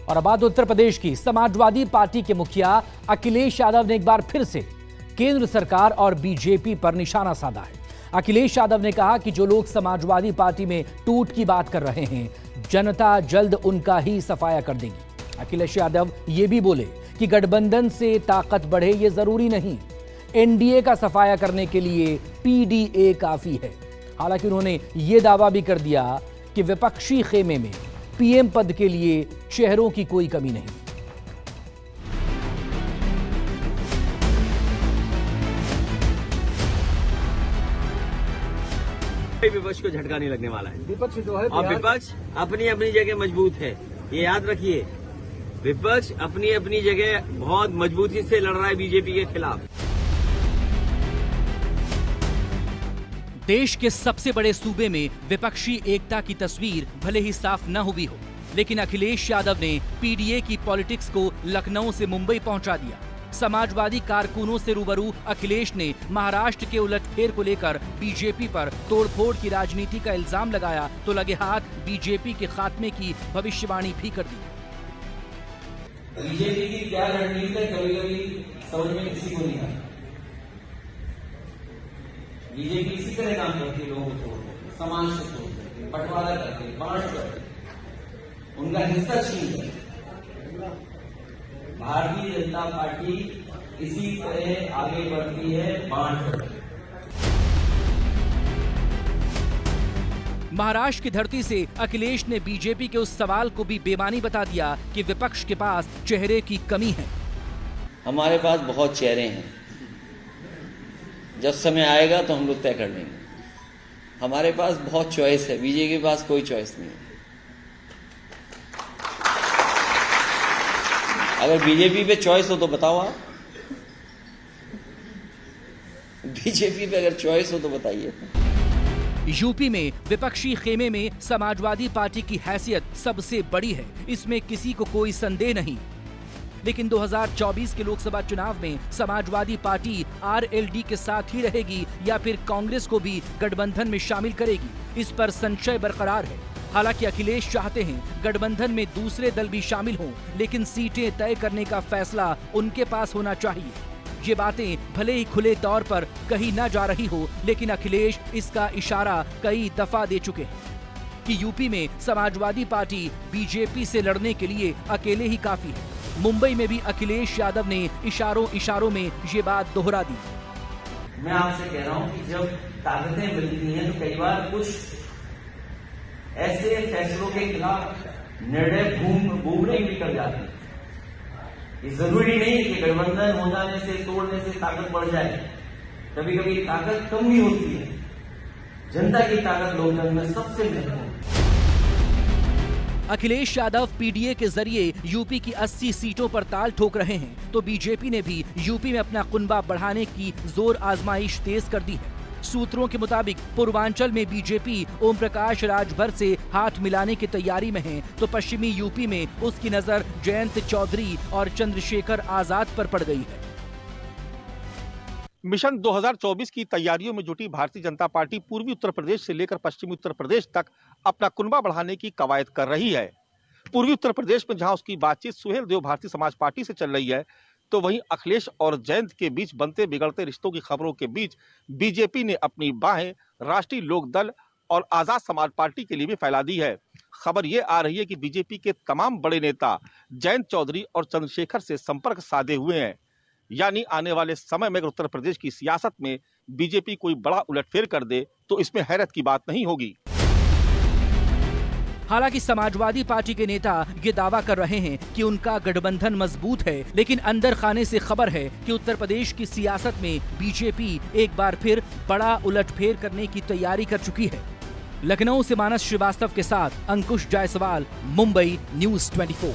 और अब बात उत्तर प्रदेश की। समाजवादी पार्टी के मुखिया अखिलेश यादव ने एक बार फिर से केंद्र सरकार और बीजेपी पर निशाना साधा है। अखिलेश यादव ने कहा कि जो लोग समाजवादी पार्टी में टूट की बात कर रहे हैं, जनता जल्द उनका ही सफाया कर देगी। अखिलेश यादव ये भी बोले कि गठबंधन से ताकत बढ़े ये जरूरी नहीं, एनडीए का सफाया करने के लिए पीडीए काफी है। हालांकि उन्होंने ये दावा भी कर दिया कि विपक्षी खेमे में पीएम पद के लिए चेहरों की कोई कमी नहीं। विपक्ष को झटका नहीं लगने वाला है। विपक्ष जो है और विपक्ष अपनी अपनी जगह मजबूत है, ये याद रखिए। विपक्ष अपनी अपनी जगह बहुत मजबूती से लड़ रहा है बीजेपी के खिलाफ। देश के सबसे बड़े सूबे में विपक्षी एकता की तस्वीर भले ही साफ न हुई हो, लेकिन अखिलेश यादव ने पीडीए की पॉलिटिक्स को लखनऊ से मुंबई पहुंचा दिया। समाजवादी कारकुनों से रूबरू अखिलेश ने महाराष्ट्र के उलटफेर को लेकर बीजेपी पर तोड़फोड़ की राजनीति का इल्जाम लगाया तो लगे हाथ बीजेपी के खात्मे की भविष्यवाणी भी कर दी। बीजेपी की क्या रणनीति है कभी कभी समझ में किसी को नहीं आता। बीजेपी इसी तरह काम करती है, लोगों को तोड़ते, समाज से तोड़ते, बंटवारा करते, बांट करते, उनका हिस्सा छीनते। भारतीय जनता पार्टी इसी तरह आगे बढ़ती है, बांट करती है। महाराष्ट्र की धरती से अखिलेश ने बीजेपी के उस सवाल को भी बेमानी बता दिया कि विपक्ष के पास चेहरे की कमी है। हमारे पास बहुत चेहरे हैं, जब समय आएगा तो हम लोग तय कर लेंगे। हमारे पास बहुत चॉइस है, बीजेपी के पास कोई चॉइस नहीं है। अगर बीजेपी पे चॉइस हो तो बताओ आप, बीजेपी पे अगर चॉइस हो तो बताइए। यूपी में विपक्षी खेमे में समाजवादी पार्टी की हैसियत सबसे बड़ी है, इसमें किसी को कोई संदेह नहीं। लेकिन 2024 के लोकसभा चुनाव में समाजवादी पार्टी आरएलडी के साथ ही रहेगी या फिर कांग्रेस को भी गठबंधन में शामिल करेगी, इस पर संशय बरकरार है। हालांकि अखिलेश चाहते हैं गठबंधन में दूसरे दल भी शामिल हों, लेकिन सीटें तय करने का फैसला उनके पास होना चाहिए। ये बातें भले ही खुले तौर पर कही न जा रही हो, लेकिन अखिलेश इसका इशारा कई दफा दे चुके हैं कि यूपी में समाजवादी पार्टी बीजेपी से लड़ने के लिए अकेले ही काफी है। मुंबई में भी अखिलेश यादव ने इशारों में ये बात दोहरा दी। मैं आपसे कह रहा हूं कि जब ताकतें मिलती हैं तो कई बार कुछ ऐसे फैसलों के खिलाफ निर्णय घूमने निकल जाते हैं। ये जरूरी नहीं कि गठबंधन हो जाने से, तोड़ने से ताकत बढ़ जाए। कभी कभी ताकत कम भी होती है। जनता की ताकत लोकतंत्र में सबसे महत्वपूर्ण है। अखिलेश यादव पीडीए के जरिए यूपी की 80 सीटों पर ताल ठोक रहे हैं, तो बीजेपी ने भी यूपी में अपना कुनबा बढ़ाने की जोर आजमाइश तेज कर दी है। सूत्रों के मुताबिक पूर्वांचल में बीजेपी ओम प्रकाश राजभर से हाथ मिलाने की तैयारी में है, तो पश्चिमी यूपी में उसकी नजर जयंत चौधरी और चंद्रशेखर आजाद पर पड़ गई है। मिशन 2024 की तैयारियों में जुटी भारतीय जनता पार्टी पूर्वी उत्तर प्रदेश से लेकर पश्चिमी उत्तर प्रदेश तक अपना कुनबा बढ़ाने की कवायद कर रही है। पूर्वी उत्तर प्रदेश में जहां उसकी बातचीत सुहेल देव भारतीय समाज पार्टी से चल रही है, तो वहीं अखिलेश और जयंत के बीच बनते बिगड़ते रिश्तों की खबरों के बीच बीजेपी ने अपनी बाहें राष्ट्रीय लोक दल और आजाद समाज पार्टी के लिए भी फैला दी है। खबर ये आ रही है कि बीजेपी के तमाम बड़े नेता जयंत चौधरी और चंद्रशेखर से संपर्क साधे हुए हैं। यानी आने वाले समय में अगर उत्तर प्रदेश की सियासत में बीजेपी कोई बड़ा उलटफेर कर दे तो इसमें हैरत की बात नहीं होगी। हालांकि समाजवादी पार्टी के नेता ये दावा कर रहे हैं कि उनका गठबंधन मजबूत है, लेकिन अंदर खाने से खबर है कि उत्तर प्रदेश की सियासत में बीजेपी एक बार फिर बड़ा उलटफेर करने की तैयारी कर चुकी है। लखनऊ से मानस श्रीवास्तव के साथ अंकुश जायसवाल, मुंबई न्यूज़ 24।